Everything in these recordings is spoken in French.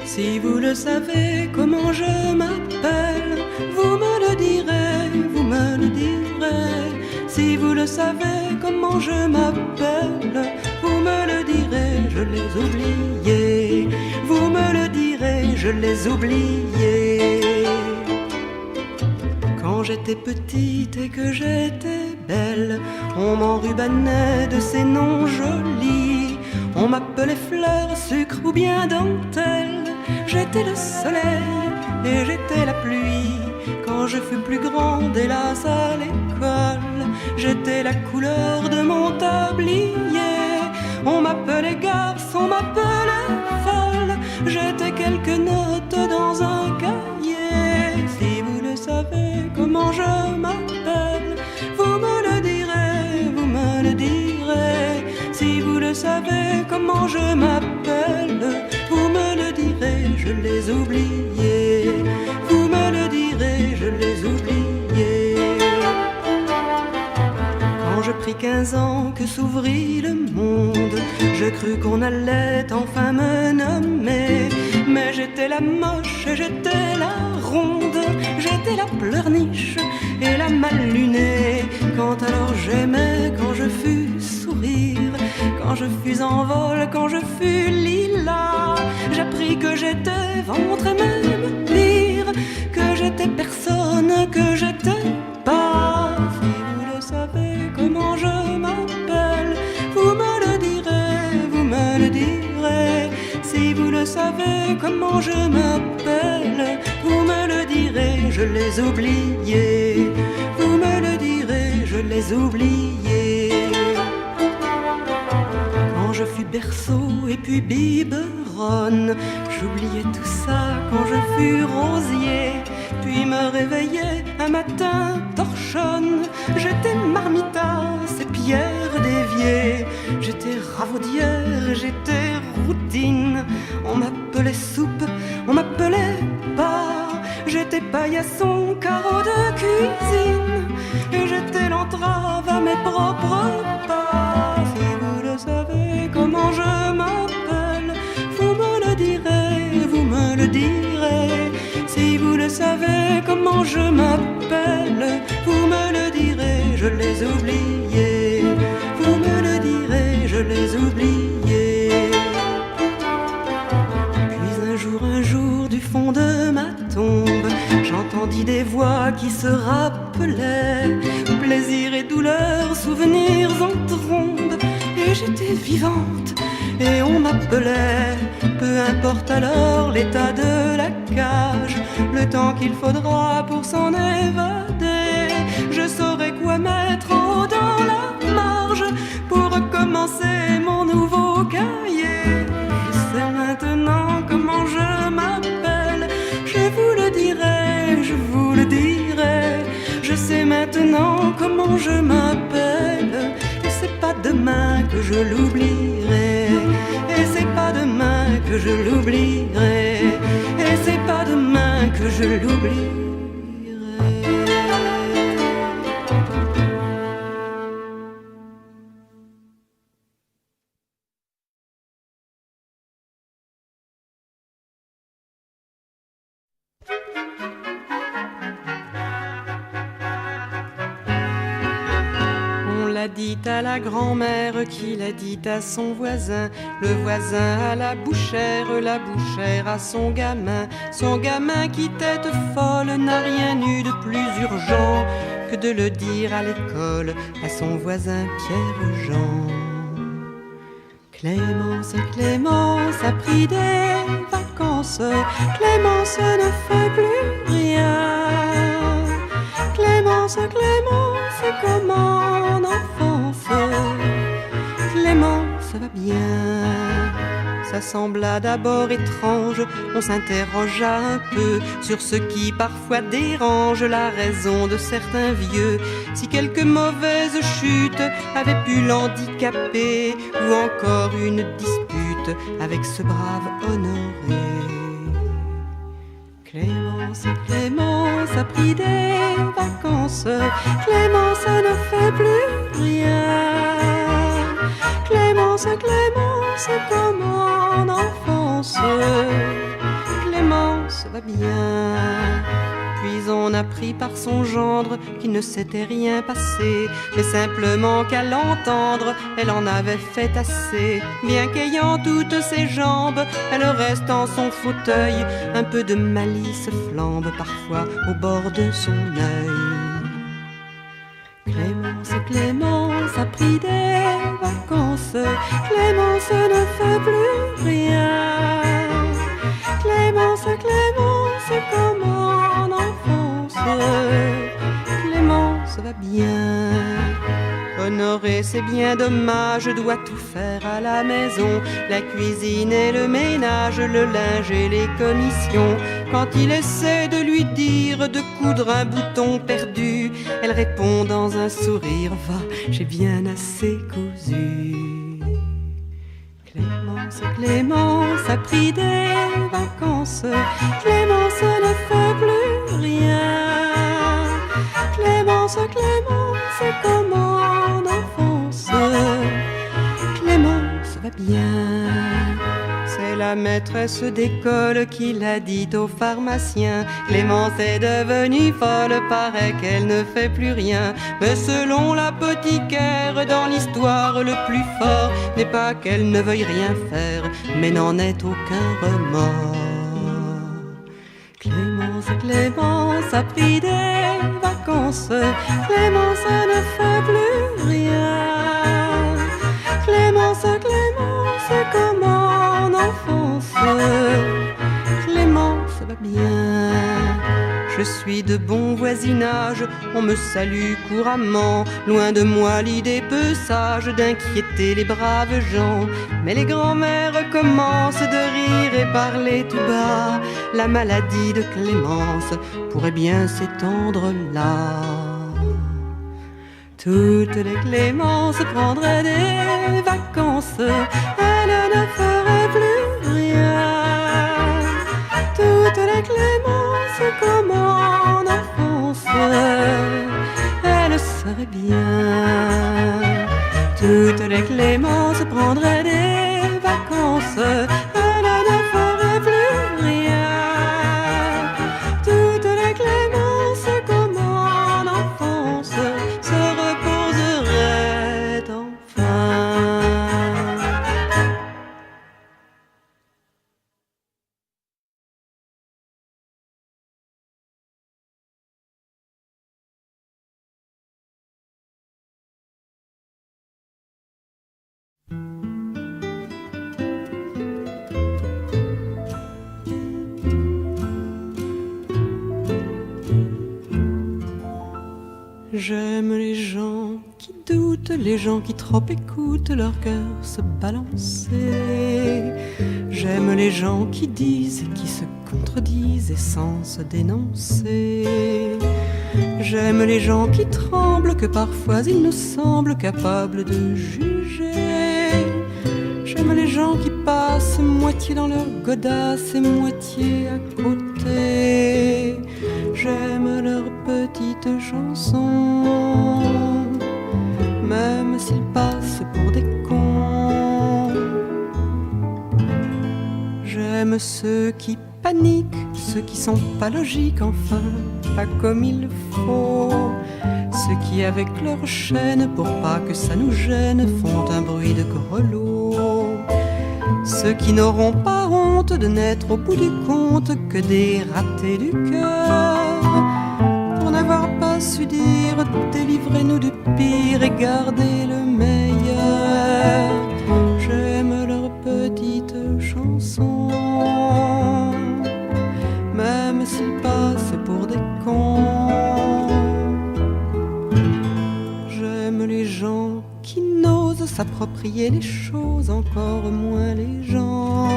Si vous le savez comment je m'appelle, vous me le direz, vous me le direz. Si vous le savez comment je m'appelle, vous me le direz, je les oubliés. Vous me le direz, je les oubliés. Quand j'étais petite et que j'étais belle, on m'enrubannait de ces noms jolis. On m'appelait fleur, sucre ou bien dentelle. J'étais le soleil et j'étais la pluie. Quand je fus plus grande, hélas à l'école, j'étais la couleur de mon tablier. On m'appelait garce, on m'appelait folle. J'étais quelques notes dans un cahier. Si vous le savez comment je m'appelle, vous me le direz, vous me le direz. Si vous le savez comment je m'appelle, vous me le direz, je les oubliés. Vous me le direz, je les oubliés. Quand je pris 15 ans que s'ouvrit le monde, je crus qu'on allait enfin me nommer. Mais j'étais la moche et j'étais la ronde, j'étais la pleurniche et la mal lunée. Quand alors j'aimais, quand je fus sourire, quand je fus en vol, quand je fus lilas, j'appris que j'étais ventre et même pire, que j'étais personne, que j'étais pas. Si vous le savez comment je m'appelle, vous me le direz, vous me le direz. Si vous le savez comment je m'appelle, vous me le direz, je les oubliés. Vous me le direz, je les oubliés. Quand je fus berceau et puis biberonne, j'oubliais tout ça quand je fus rosier. Puis me réveillais un matin torchonne, j'étais marmitas et pierre d'évier. J'étais ravaudière, j'étais routine. On m'appelait soupe, on m'appelait pas. J'étais paillasson, carreau de cuisine, et j'étais l'entrave à mes propres pas. Si vous le savez comment je m'appelle, vous me le direz, vous me le direz. Si vous le savez comment je m'appelle, vous me le direz, je les oubliés. Vous me le direz, je les oubliés. Puis un jour, du fond de ma tombe, j'entendis des voix qui se rappelaient plaisir et douleur, souvenirs en trombe. Et j'étais vivante et on m'appelait. Peu importe alors l'état de la cage, le temps qu'il faudra pour s'en évader, je saurai quoi mettre en haut dans la marge pour recommencer mon nouveau cahier. Je sais maintenant comment je m'appelle, je vous le dirai, je vous le dirai. Je sais maintenant comment je m'appelle, et c'est pas demain que je l'oublierai. Et c'est pas demain que je l'oublierai. Et c'est pas demain que je l'oublierai. On l'a dit à la grand-mère qui l'a dit à son voisin, le voisin à la bouchère à son gamin qui tête folle n'a rien eu de plus urgent que de le dire à l'école à son voisin Pierre-Jean. Clémence, Clémence a pris des vacances, Clémence ne fait plus rien. Clémence, Clémence, comme en enfance, Clémence va bien. Ça sembla d'abord étrange, on s'interrogea un peu sur ce qui parfois dérange la raison de certains vieux. Si quelque mauvaise chute avait pu l'handicaper, ou encore une dispute avec ce brave Honoré. Clémence, Clémence a pris des vacances, Clémence ne fait plus rien. Clémence, Clémence, comment en enfance. Clémence va bien. Puis on apprit par son gendre qu'il ne s'était rien passé, mais simplement qu'à l'entendre, elle en avait fait assez. Bien qu'ayant toutes ses jambes, elle reste en son fauteuil. Un peu de malice flambe parfois au bord de son œil. Clémence, Clémence a pris des vacances. Clémence ne fait plus rien. Clémence, Clémence, comme en enfance. Clémence va bien. Honorer c'est bien dommage, doit tout faire à la maison. La cuisine et le ménage, le linge et les commissions. Quand il essaie de lui dire de coudre un bouton perdu, elle répond dans un sourire: va, j'ai bien assez cousu. Clémence, Clémence a pris des vacances. Clémence ne fait plus rien. Clémence, Clémence, comme en enfance. Clémence va bien. C'est la maîtresse d'école qui l'a dit au pharmacien. Clémence est devenue folle, paraît qu'elle ne fait plus rien. Mais selon l'apothicaire, dans l'histoire le plus fort n'est pas qu'elle ne veuille rien faire, mais n'en ait aucun remords. Clémence, Clémence a pris des vacances. Clémence ne fait plus rien. Clémence, Clémence, comme en enfance. Clémence va bien. Je suis de bon voisinage, on me salue couramment. Loin de moi l'idée peu sage d'inquiéter les braves gens. Mais les grands-mères commencent de rire et parler tout bas. La maladie de Clémence pourrait bien s'étendre là. Toutes les Clémences prendraient des vacances. Elles ne feraient plus rien. Toutes les Clémences comme en enfance, elles seraient bien. Toutes les Clémences prendraient des vacances. Elles ne feraient plus rien. Toutes les Clémences comme en enfance se reposeraient enfin. J'aime les gens qui doutent, les gens qui trop écoutent leur cœur se balancer. J'aime les gens qui disent et qui se contredisent et sans se dénoncer. J'aime les gens qui tremblent, que parfois ils nous semblent capables de juger. J'aime les gens qui passent moitié dans leur godasse et moitié à côté. J'aime leurs petites chansons, même s'ils passent pour des cons. J'aime ceux qui paniquent, ceux qui sont pas logiques, enfin, pas comme il faut. Ceux qui avec leur chaîne, pour pas que ça nous gêne, font un bruit de grelot. Ceux qui n'auront pas honte de n'être au bout du compte que des ratés du cœur, pour n'avoir pas su dire délivrez-nous du pire et gardez le meilleur. J'aime leurs petites chansons, même s'ils passent pour des cons. J'aime les gens qui n'osent s'approprier les choses, encore moins les gens.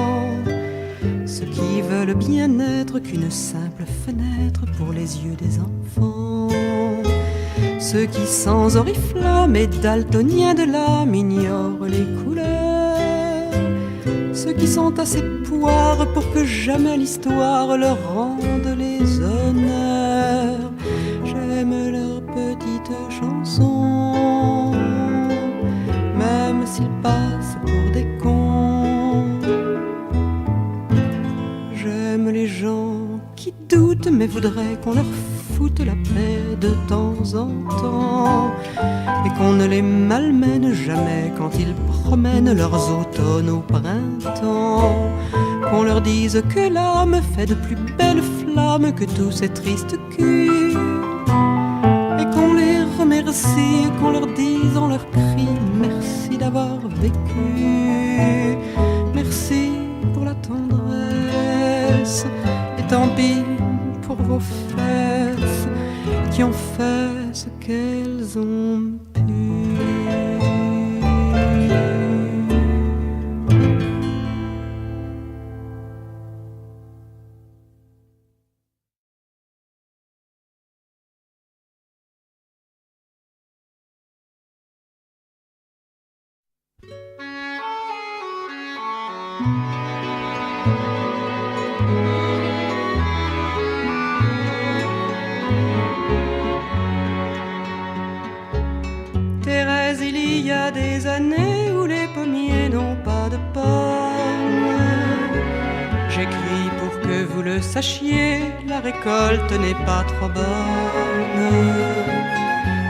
Ceux qui veulent bien être qu'une simple fenêtre pour les yeux des enfants. Ceux qui sans oriflamme et daltoniens de l'âme ignorent les couleurs. Ceux qui sont assez poires pour que jamais l'histoire leur rende les honneurs. J'aime leurs petites chansons, même s'ils passent pour des cons. gens qui doutent mais voudraient qu'on leur foute la paix de temps en temps et qu'on ne les malmène jamais quand ils promènent leurs automnes au printemps. Qu'on leur dise que l'âme fait de plus belles flammes que tous ces tristes culs et qu'on les remercie, qu'on leur dise en leur cri merci d'avoir vécu, merci pour la tendresse et tant pis pour vos fesses qui ont fait ce qu'elles ont pu. Thérèse, il y a des années où les pommiers n'ont pas de pommes. J'écris pour que vous le sachiez, la récolte n'est pas trop bonne.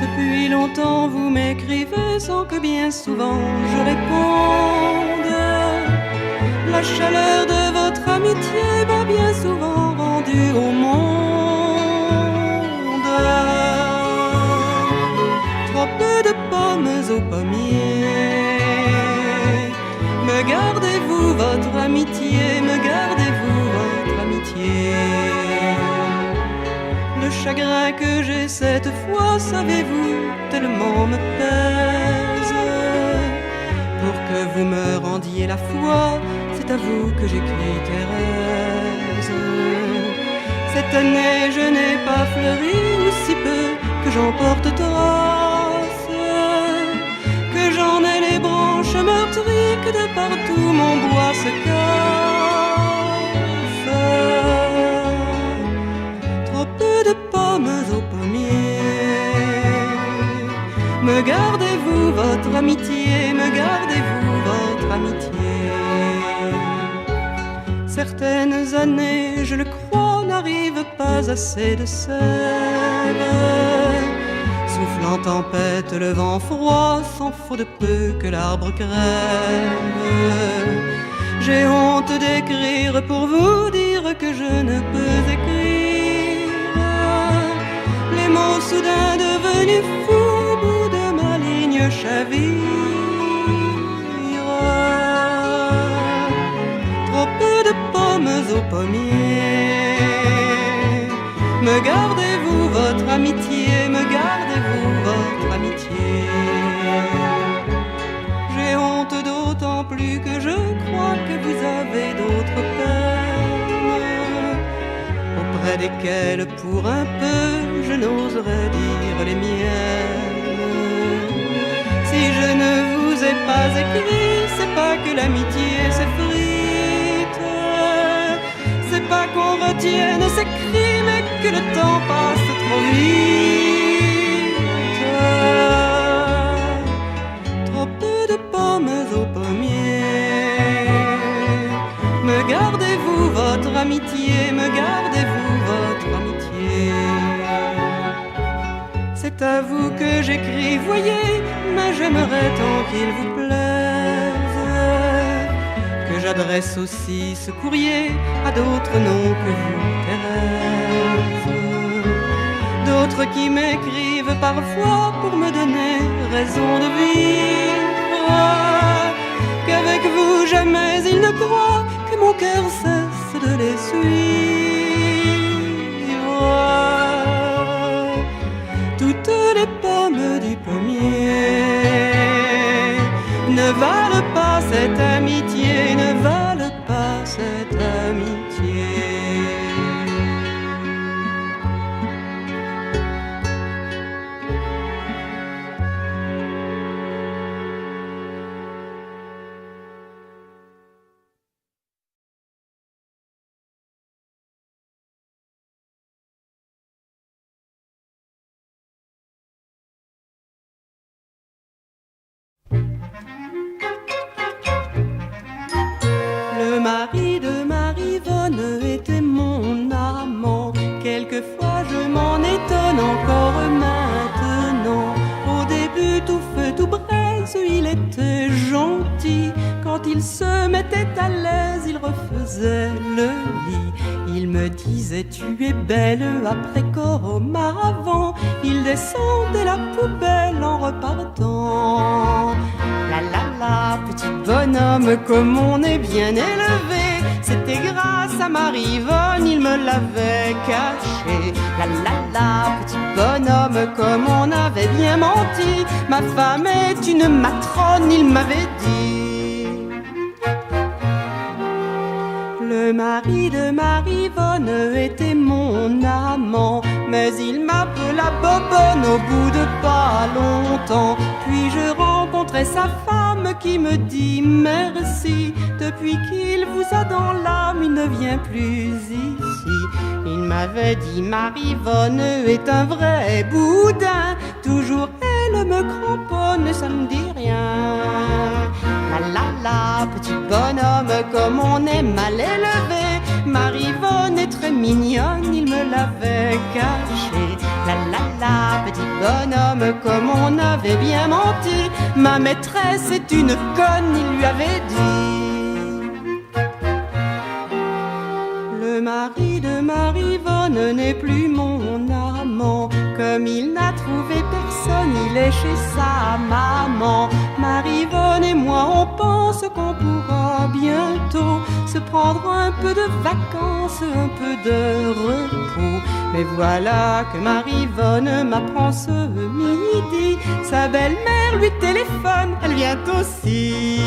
Depuis longtemps vous m'écrivez sans que bien souvent je réponde. La chaleur de votre amitié m'a bien souvent rendu au monde. Trop peu de pommes aux pommiers. Me gardez-vous votre amitié, me gardez-vous votre amitié. Le chagrin que j'ai cette fois, savez-vous, tellement me pèse. Pour que vous me rendiez la foi, c'est à vous que j'écris Thérèse. Cette année je n'ai pas fleuri, ou si peu que j'en porte trace, que j'en ai les branches meurtries, que de partout mon bois se casse. Trop peu de pommes aux pommiers. Me gardez-vous votre amitié, me gardez-vous votre amitié. Certaines années, je le crois, n'arrive pas assez de sel. Souffle en tempête, le vent froid, s'en faut de peu que l'arbre crève. J'ai honte d'écrire pour vous dire que je ne peux écrire. Les mots soudain devenus fous au bout de ma ligne chavirent. Trop peu de pommes aux pommiers. Me gardez-vous votre amitié, me gardez-vous votre amitié. J'ai honte d'autant plus que je crois que vous avez d'autres peines, auprès desquelles pour un peu je n'oserais dire les miennes. Si je ne vous ai pas écrit, c'est pas que l'amitié s'effrite, c'est pas qu'on retienne ses cris, mais que le temps passe trop vite. Trop peu de pommes aux pommiers. Me gardez-vous votre amitié, me gardez-vous votre amitié. C'est à vous que j'écris, voyez, mais j'aimerais tant qu'il vous plaise que j'adresse aussi ce courrier à d'autres noms que vous, Thérèse. D'autres qui m'écrivent parfois pour me donner raison de vivre, qu'avec vous jamais ils ne croient que mon cœur cesse de les suivre. Toutes les pommes du pommier ne valent pas cette amitié, ne valent pas cette amitié. fraise, il était gentil. Quand il se mettait à l'aise, il refaisait le lit. Il me disait tu es belle après comme avant. Il descendait la poubelle en repartant. La la la, petit bonhomme, comme on est bien élevé. C'était grâce à Marie-Yvonne, il me l'avait caché. La la la, petit bonhomme, comme on avait bien menti. Ma femme est une matrone, il m'avait dit. Le mari de Marie-Yvonne était mon amant, mais il m'appela Bobonne au bout de pas longtemps. Puis je rencontrai sa femme qui me dit merci. Depuis qu'il vous a dans l'âme, il ne vient plus ici. Il m'avait dit Marie-Yvonne est un vrai boudin. Toujours elle me cramponne et ça me dit rien. La la la, petit bonhomme, comme on est mal élevé. Marie-Yvonne est très mignonne, il me l'avait caché. La la la, petit bonhomme, comme on avait bien menti. Ma maîtresse est une conne, il lui avait dit. Le mari de Marie-Yvonne n'est plus mon amant. Comme il n'a trouvé personne, il est chez sa maman. Marie-Yvonne et moi, on pense qu'on pourra bientôt se prendre un peu de vacances, un peu de repos. Mais voilà que Marie-Yvonne m'apprend ce midi. Sa belle-mère lui téléphone, elle vient aussi.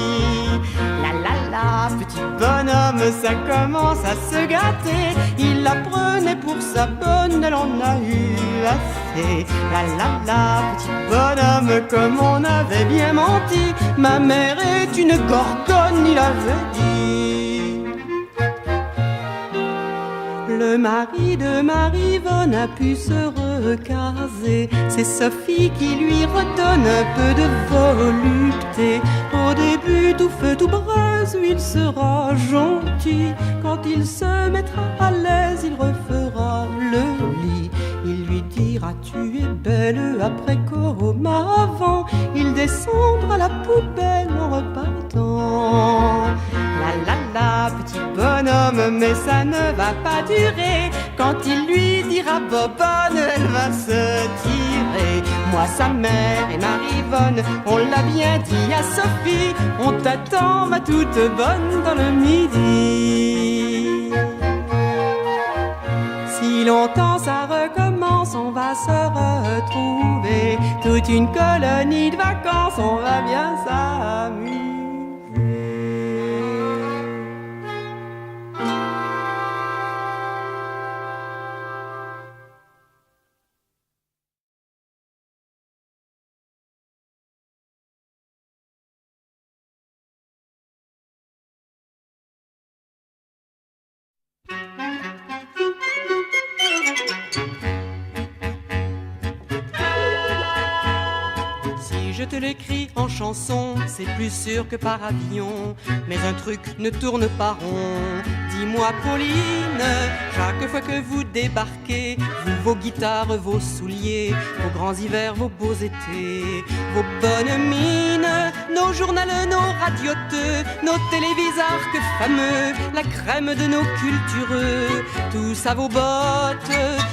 La la la, petit bonhomme, ça commence à se gâter. Il la prenait pour sa bonne, elle en a eu assez. La la la, petit bonhomme, comme on avait bien menti. Ma mère est une gorgone, il avait dit. Le mari de Marie-Yvonne a pu se recaser. C'est Sophie qui lui redonne un peu de volupté. Au début tout feu tout braise, il sera gentil. Quand il se mettra à l'aise, il refera le lit. Il lui dira tu es belle après comme avant. Il descendra la poubelle en repartant. La la la, petit bonhomme, mais ça ne va pas durer. Quand il lui dira Bobonne, elle va se tirer. Moi, sa mère et Marie-Yvonne, on l'a bien dit à Sophie. On t'attend, ma toute bonne, dans le midi. Si longtemps ça recommence, on va se retrouver. Toute une colonie de vacances, on va bien s'amuser. Je te l'écris en chanson, c'est plus sûr que par avion. Mais un truc ne tourne pas rond. Dis-moi Pauline, chaque fois que vous débarquez, vous, vos guitares, vos souliers, vos grands hivers, vos beaux étés, vos bonnes mines, nos journaux, nos radioteux, nos télévisarques fameux, la crème de nos cultureux, tous à vos bottes,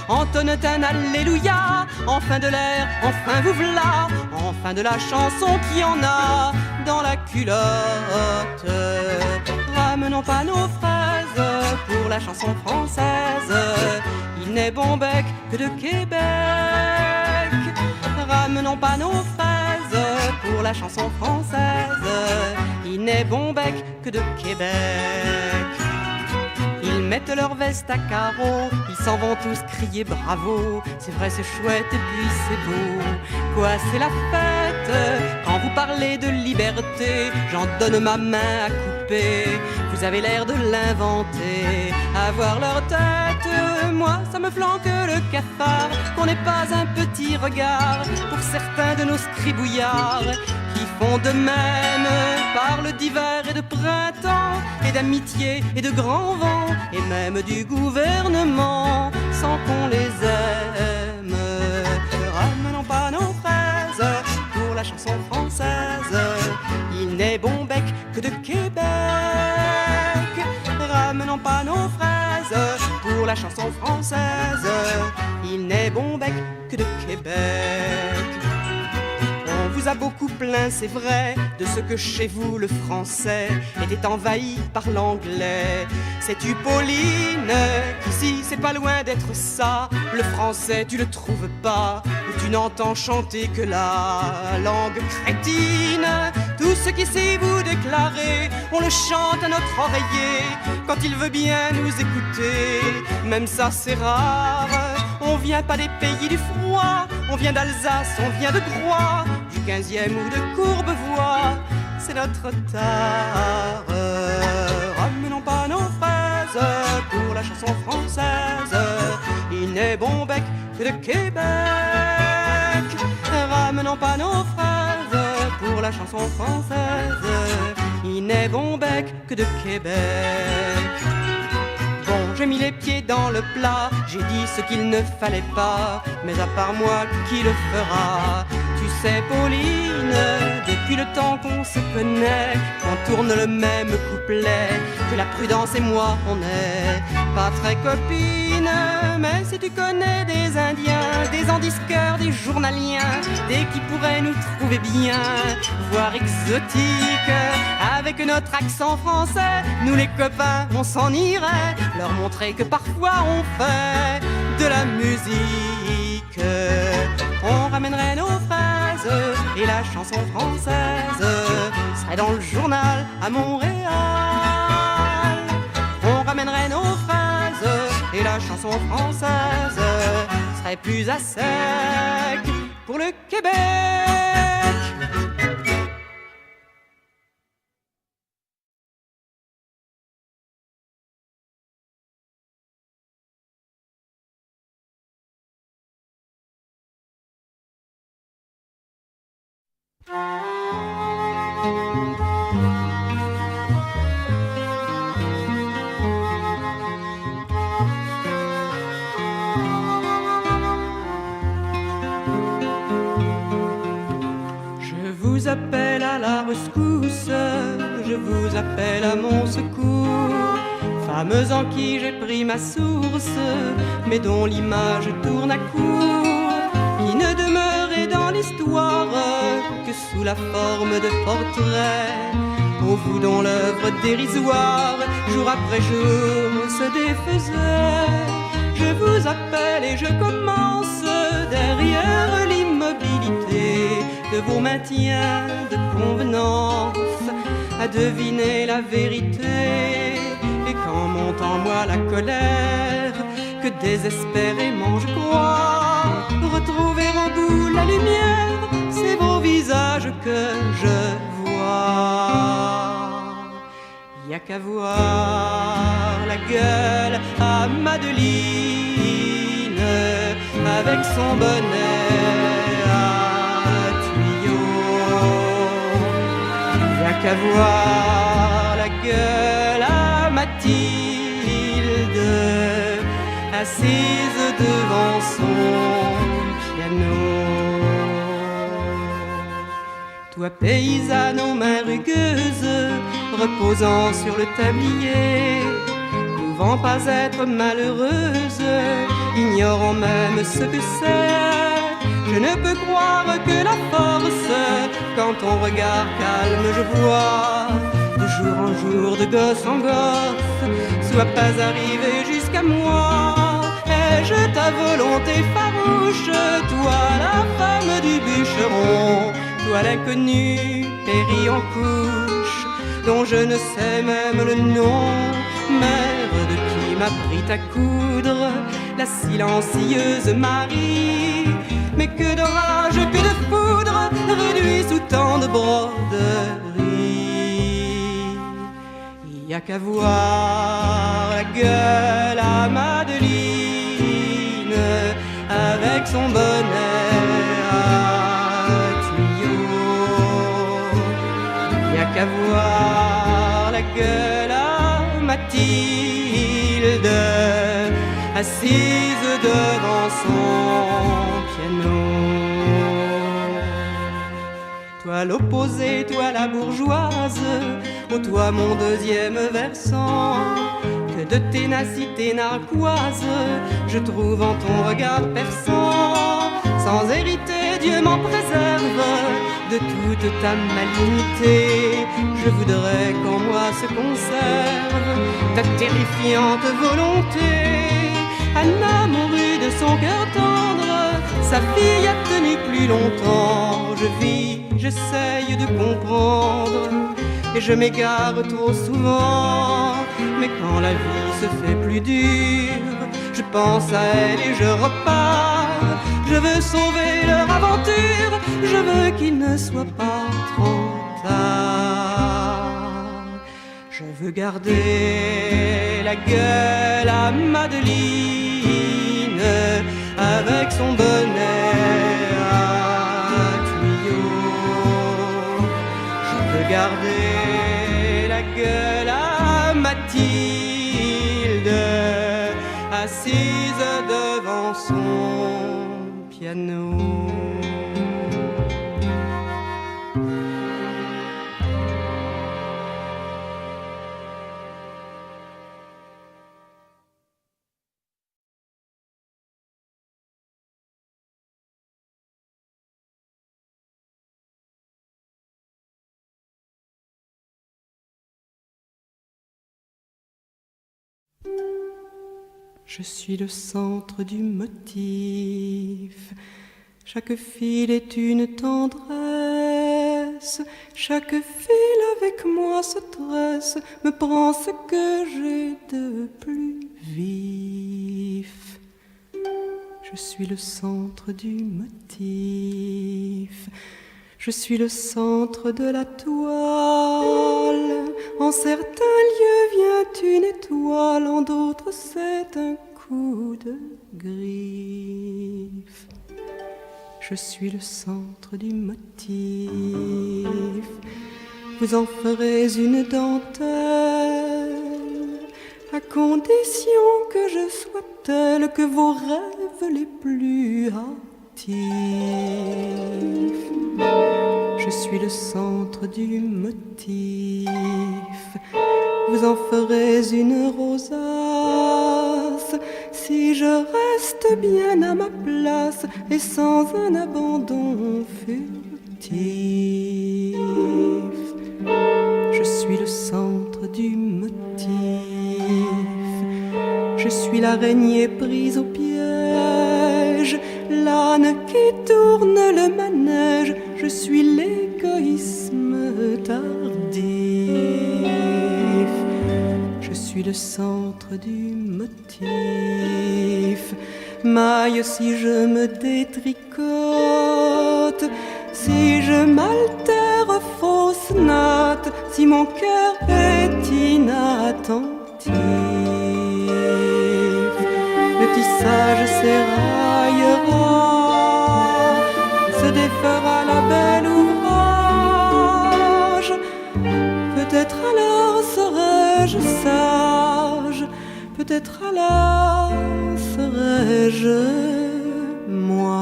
entonnent un alléluia, enfin de l'air, enfin vous v'là, enfin de la chanson qui en a dans la culotte. Ramenons pas nos fraises pour la chanson française, il n'est bon bec que de Québec. Ramenons pas nos fraises pour la chanson française, il n'est bon bec que de Québec. Ils mettent leur veste à carreaux, ils s'en vont tous crier bravo. C'est vrai, c'est chouette et puis c'est beau. Quoi, c'est la fête. Quand vous parlez de liberté, j'en donne ma main à couper. Vous avez l'air de l'inventer, à voir leur tête. Moi, ça me flanque le cafard, qu'on n'ait pas un petit regard pour certains de nos scribouillards qui font de même, parlent d'hiver et de printemps, et d'amitié et de grand vent, et même du gouvernement, sans qu'on les aime. Ramenons pas nos fraises pour la chanson française. Il n'est bon bec que de Québec. Ramenons pas nos fraises pour la chanson française. Il n'est bon bec que de Québec. On vous a beaucoup plaint, c'est vrai, de ce que chez vous le français était envahi par l'anglais. Sais-tu, Pauline, qu'ici c'est pas loin d'être ça. Le français tu le trouves pas, ou tu n'entends chanter que la langue crétine. Tout ce qu'ici vous déclarez, on le chante à notre oreiller quand il veut bien nous écouter. Même ça c'est rare. On vient pas des pays du froid, on vient d'Alsace, on vient de Groix, du 15e ou de Courbevoie, c'est notre tare. Ramenons pas nos fraises pour la chanson française. Il n'est bon bec que de Québec. Ramenons pas nos fraises pour la chanson française. Il n'est bon bec que de Québec. Bon, j'ai mis les pieds dans le plat, j'ai dit ce qu'il ne fallait pas, mais à part moi, qui le fera? Tu sais, Pauline, depuis le temps qu'on se connaît, on tourne le même couplet, que la prudence et moi, on est pas très copines. Mais si tu connais des Indiens, des andisqueurs, des journaliens, des qui pourraient nous trouver bien, voire exotiques, avec notre accent français, nous les copains, on s'en irait leur montrer que parfois on fait de la musique. On ramènerait nos fraises et la chanson française serait dans le journal à Montréal. On ramènerait nos fraises et la chanson française serait plus à sec pour le Québec. Je vous appelle à la rescousse, je vous appelle à mon secours, fameuse en qui j'ai pris ma source, mais dont l'image tourne à court, qui ne demeurait dans l'histoire que sous la forme de portraits, au bout dont l'œuvre dérisoire, jour après jour, se défaisait. Je vous appelle et je commence derrière l'immobilité de vos maintiens de convenance à deviner la vérité. Et quand monte en moi la colère, que désespérément je crois retrouver en vous la lumière, c'est vos visages que je vois. Y a qu'à voir la gueule à Madeleine avec son bonnet à tuyaux. Y a qu'à voir la gueule à Mathilde assise devant son piano. Toi paysanne aux mains rugueuses, reposant sur le tablier, pouvant pas être malheureuse, ignorant même ce que c'est, je ne peux croire que la force, quand ton regard calme je vois, de jour en jour, de gosse en gosse, soit pas arrivé jusqu'à moi. Ai-je ta volonté farouche, toi la femme du bûcheron, toi l'inconnu péri en couche, dont je ne sais même le nom, mère de qui m'abrite à coudre la silencieuse Marie. Mais que d'orage, que de foudre, réduit sous tant de broderie. Y a qu'à voir la gueule à Madeleine avec son bonnet à tuyaux. Y a qu'à voir la gueule à Mathilde assise devant son piano. toi l'opposé, toi la bourgeoise, ô toi mon deuxième versant, que de ténacité narquoise je trouve en ton regard perçant. Sans hériter, Dieu m'en préserve de toute ta malignité. Je voudrais qu'en moi se conserve ta terrifiante volonté. Anna mourut de son cœur tendre, sa fille a tenu plus longtemps. Je vis, j'essaye de comprendre, et je m'égare trop souvent. Mais quand la vie se fait plus dure, je pense à elle et je repars. Je veux sauver leur aventure, je veux qu'il ne soit pas trop tard. Je veux garder la gueule à Madeleine, avec son bonnet à tuyaux. Je veux garder la gueule à Mathilde, assise devant son piano. Je suis le centre du motif. Chaque fil est une tendresse. Chaque fil avec moi se tresse, me prend ce que j'ai de plus vif. Je suis le centre du motif. Je suis le centre de la toile. En certains lieux vient une étoile, en d'autres c'est un coup de griffe. Je suis le centre du motif. Vous en ferez une dentelle, à condition que je sois telle que vos rêves les plus hâtifs. Je suis le centre du motif. Vous en ferez une rosace si je reste bien à ma place et sans un abandon furtif. Je suis le centre du motif. Je suis l'araignée prise au piège, l'âne qui tourne le manège. Je suis l'égoïsme tardif. Je suis le centre du motif. Maille si je me détricote, si je m'altère, fausse note, si mon cœur est inattentif. Le tissage s'éraillera, se défera la belle ouvrage. Peut-être alors serai-je sage, peut-être alors serai-je moi.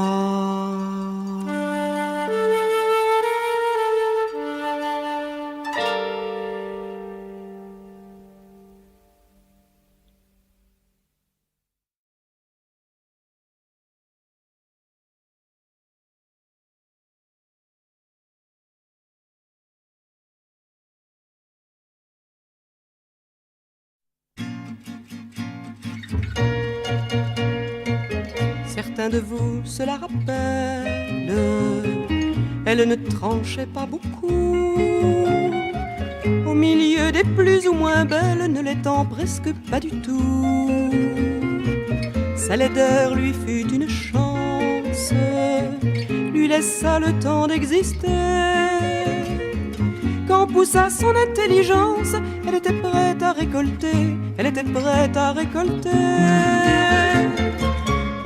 Certains de vous se la rappellent, elle ne tranchait pas beaucoup. Au milieu des plus ou moins belles, ne l'étant presque pas du tout. Sa laideur lui fut une chance, lui laissa le temps d'exister. Quand poussa son intelligence, elle était prête à récolter, elle était prête à récolter.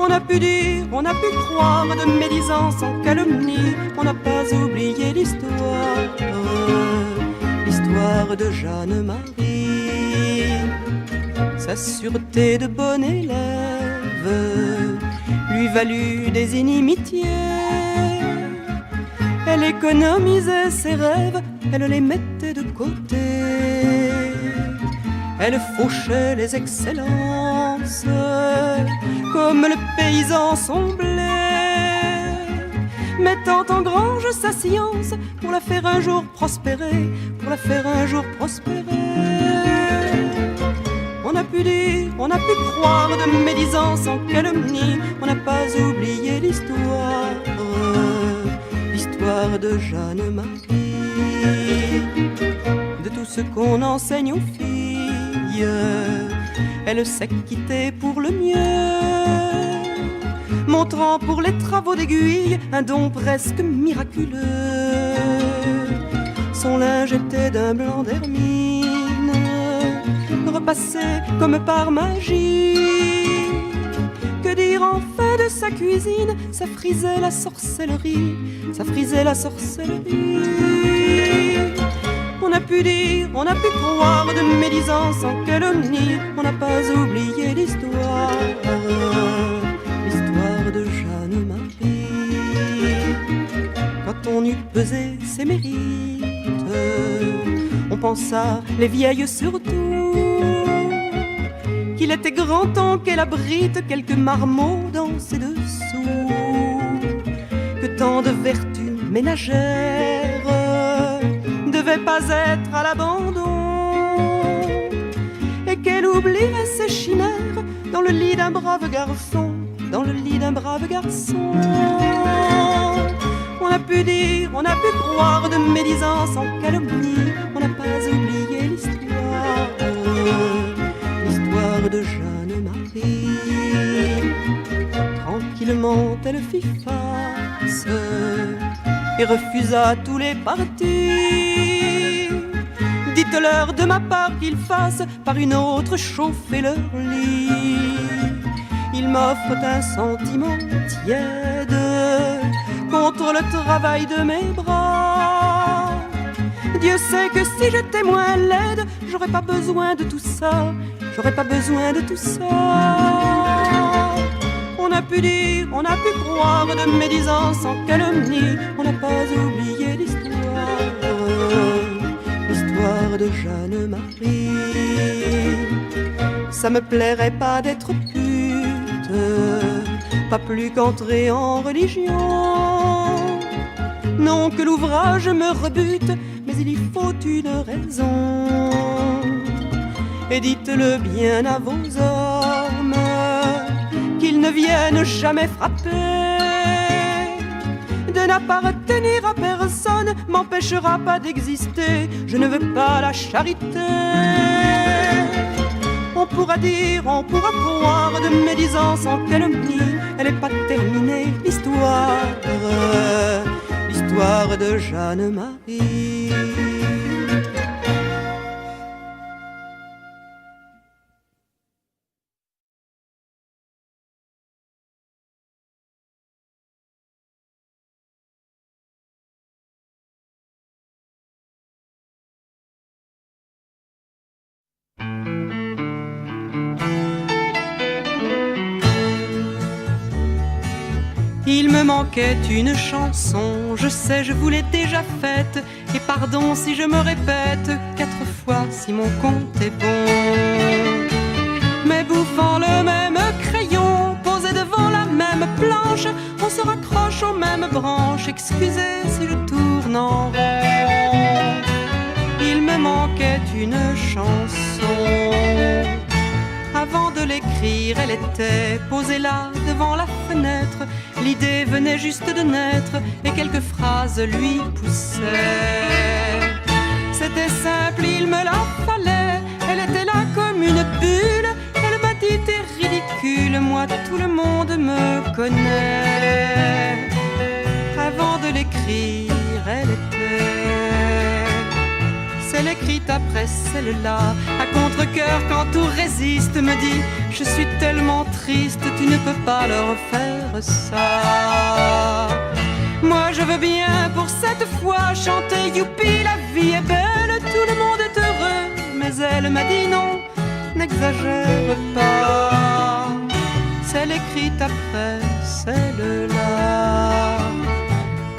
On a pu dire, on a pu croire de médisance en calomnie. On n'a pas oublié l'histoire, l'histoire de Jeanne-Marie. Sa sûreté de bonne élève lui valut des inimitiés. Elle économisait ses rêves, elle les mettait de côté. Elle fauchait les excellences comme le paysan son blé, mettant en grange sa science pour la faire un jour prospérer, pour la faire un jour prospérer. On a pu dire, on a pu croire de médisance en calomnie, on n'a pas oublié l'histoire, l'histoire de Jeanne-Marie, de tout ce qu'on enseigne aux filles. Elle s'est quittée pour le mieux, montrant pour les travaux d'aiguille un don presque miraculeux. Son linge était d'un blanc d'hermine, repassé comme par magie. Que dire enfin de sa cuisine? Ça frisait la sorcellerie, ça frisait la sorcellerie. On a pu dire, on a pu croire de médisance en calomnie, on n'a pas oublié l'histoire, l'histoire de Jeanne-Marie. Quand on eut pesé ses mérites, on pensa, les vieilles surtout, qu'il était grand temps qu'elle abrite quelques marmots dans ses dessous, que tant de vertus ménagères devait pas être à l'abandon, et qu'elle oublierait ses chimères dans le lit d'un brave garçon, dans le lit d'un brave garçon. On a pu dire, on a pu croire de médisance en calomnie, on n'a pas oublié l'histoire, l'histoire de Jeanne-Marie. Tranquillement elle fit face et refusa tous les partis. Dites-leur de ma part qu'ils fassent par une autre chauffer leur lit. Ils m'offrent un sentiment tiède contre le travail de mes bras. Dieu sait que si j'étais moins laide, j'aurais pas besoin de tout ça, j'aurais pas besoin de tout ça. On a pu dire, on a pu croire de médisance en calomnie, on n'a pas oublié l'histoire, l'histoire de Jeanne-Marie. Ça me plairait pas d'être pute, pas plus qu'entrer en religion. Non, que l'ouvrage me rebute, mais il y faut une raison. Et dites-le bien à vos hommes, qu'ils ne viennent jamais frapper. De n'appartenir à personne m'empêchera pas d'exister. Je ne veux pas la charité. On pourra dire, on pourra croire de médisance en calomnie, elle n'est pas terminée, l'histoire, l'histoire de Jeanne-Marie. Il me manquait une chanson, je sais, je vous l'ai déjà faite, et pardon si je me répète 4 fois si mon compte est bon. Mais bouffant le même crayon, posé devant la même planche, on se raccroche aux mêmes branches, excusez si je tourne en rond. Il me manquait une chanson. Avant de l'écrire, elle était posée là, devant la fenêtre. L'idée venait juste de naître et quelques phrases lui poussaient. C'était simple, il me la fallait. Elle était là comme une bulle. Elle m'a dit t'es ridicule, moi tout le monde me connaît. Avant de l'écrire, elle était celle écrite après celle-là, à contre-cœur quand tout résiste, me dit je suis tellement triste, tu ne peux pas leur faire ça. Moi je veux bien pour cette fois chanter youpi, la vie est belle, tout le monde est heureux, mais elle m'a dit non, n'exagère pas. Celle écrite après celle-là,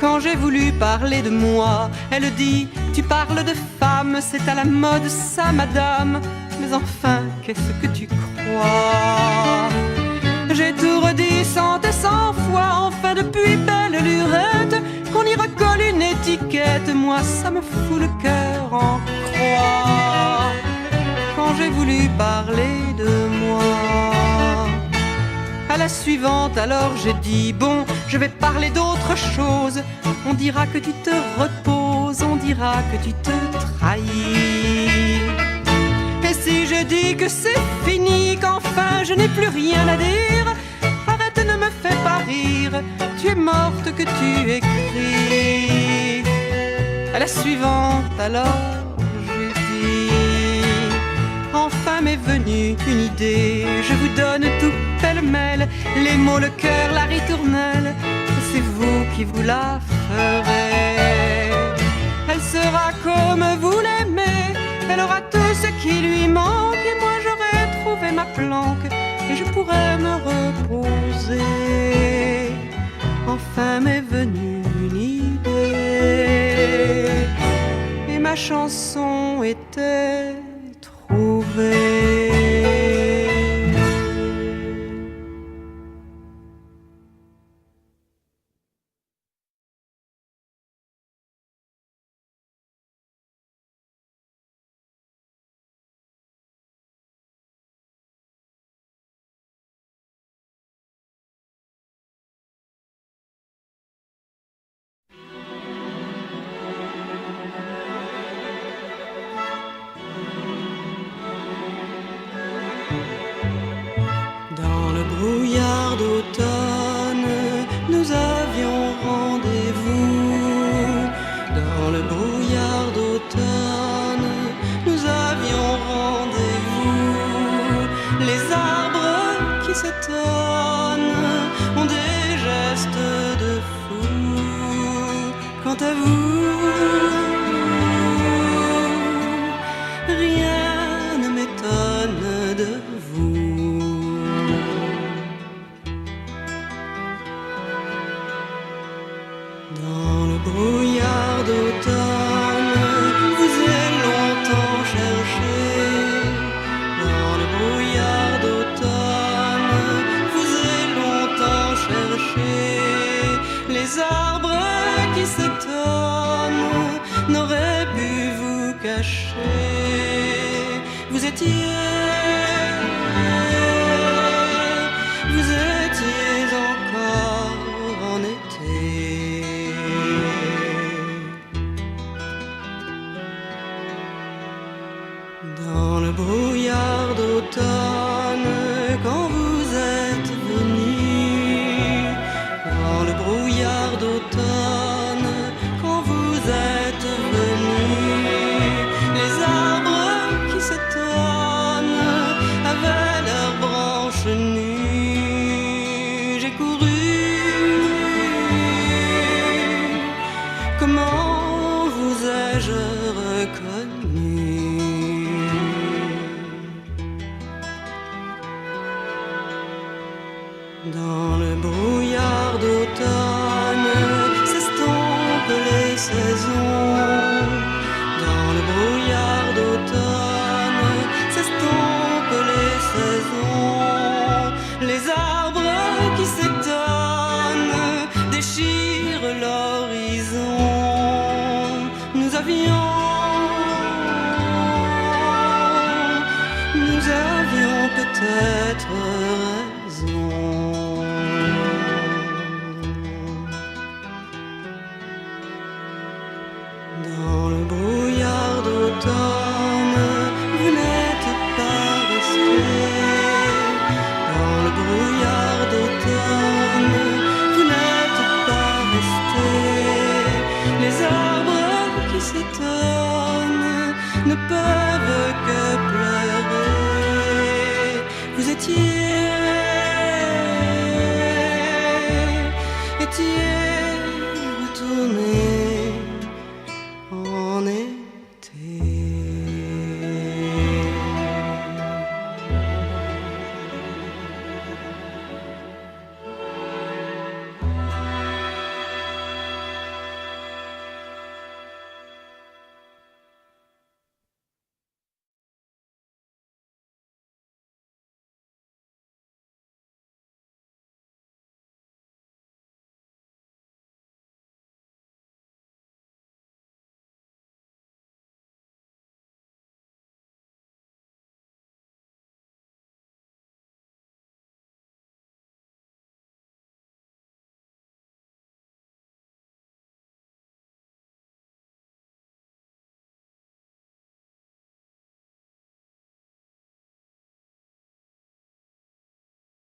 Quand j'ai voulu parler de moi, elle dit: tu parles de femme, c'est à la mode ça, madame. Mais enfin, qu'est-ce que tu crois? J'ai tout redit cent et cent fois, enfin depuis belle lurette, qu'on y recolle une étiquette, moi ça me fout le cœur en croix. Quand j'ai voulu parler de moi, à la suivante alors j'ai dit: bon, je vais parler d'autre chose. On dira que tu te reposes, on dira que tu te trahis. Et si je dis que c'est fini, qu'enfin je n'ai plus rien à dire, arrête, ne me fais pas rire, tu es morte que tu écris. À la suivante alors j'ai dit: enfin m'est venue une idée, je vous donne tout pêle-mêle, les mots, le cœur, la ritournelle, c'est vous qui vous la ferez. Elle sera comme vous l'aimez, elle aura tout ce qui lui manque, et moi j'aurai trouvé ma planque, et je pourrai me reposer. Enfin m'est venue une idée, et ma chanson était trouvée. Brouillard d'automne, nous avions rendez-vous. Dans le brouillard d'automne, nous avions rendez-vous. Les arbres qui s'étonnent ont des gestes de fous. Quant à vous, rien ne m'étonne de vous. Brouillard d'automne, vous ai longtemps cherché. Dans le brouillard d'automne, vous ai longtemps cherché. Les arbres qui s'étonnent n'auraient pu vous cacher. Vous étiez encore en été. Dans le brouillard d'automne, quand vous êtes venu, dans le brouillard d'automne, quand vous êtes venu, les arbres qui s'étonnent avaient leurs branches nues. J'ai couru, comment vous ai-je reconnu? Dans le brouillard d'automne s'estompent les saisons. Dans le brouillard d'automne s'estompent les saisons. Les arbres qui s'étonnent déchirent l'horizon. Nous avions peut-être raison. Dans le brouillard d'automne, vous n'êtes pas resté. Dans le brouillard d'automne, vous n'êtes pas resté. Les arbres qui s'étonnent ne peuvent que pleurer. Vous étiez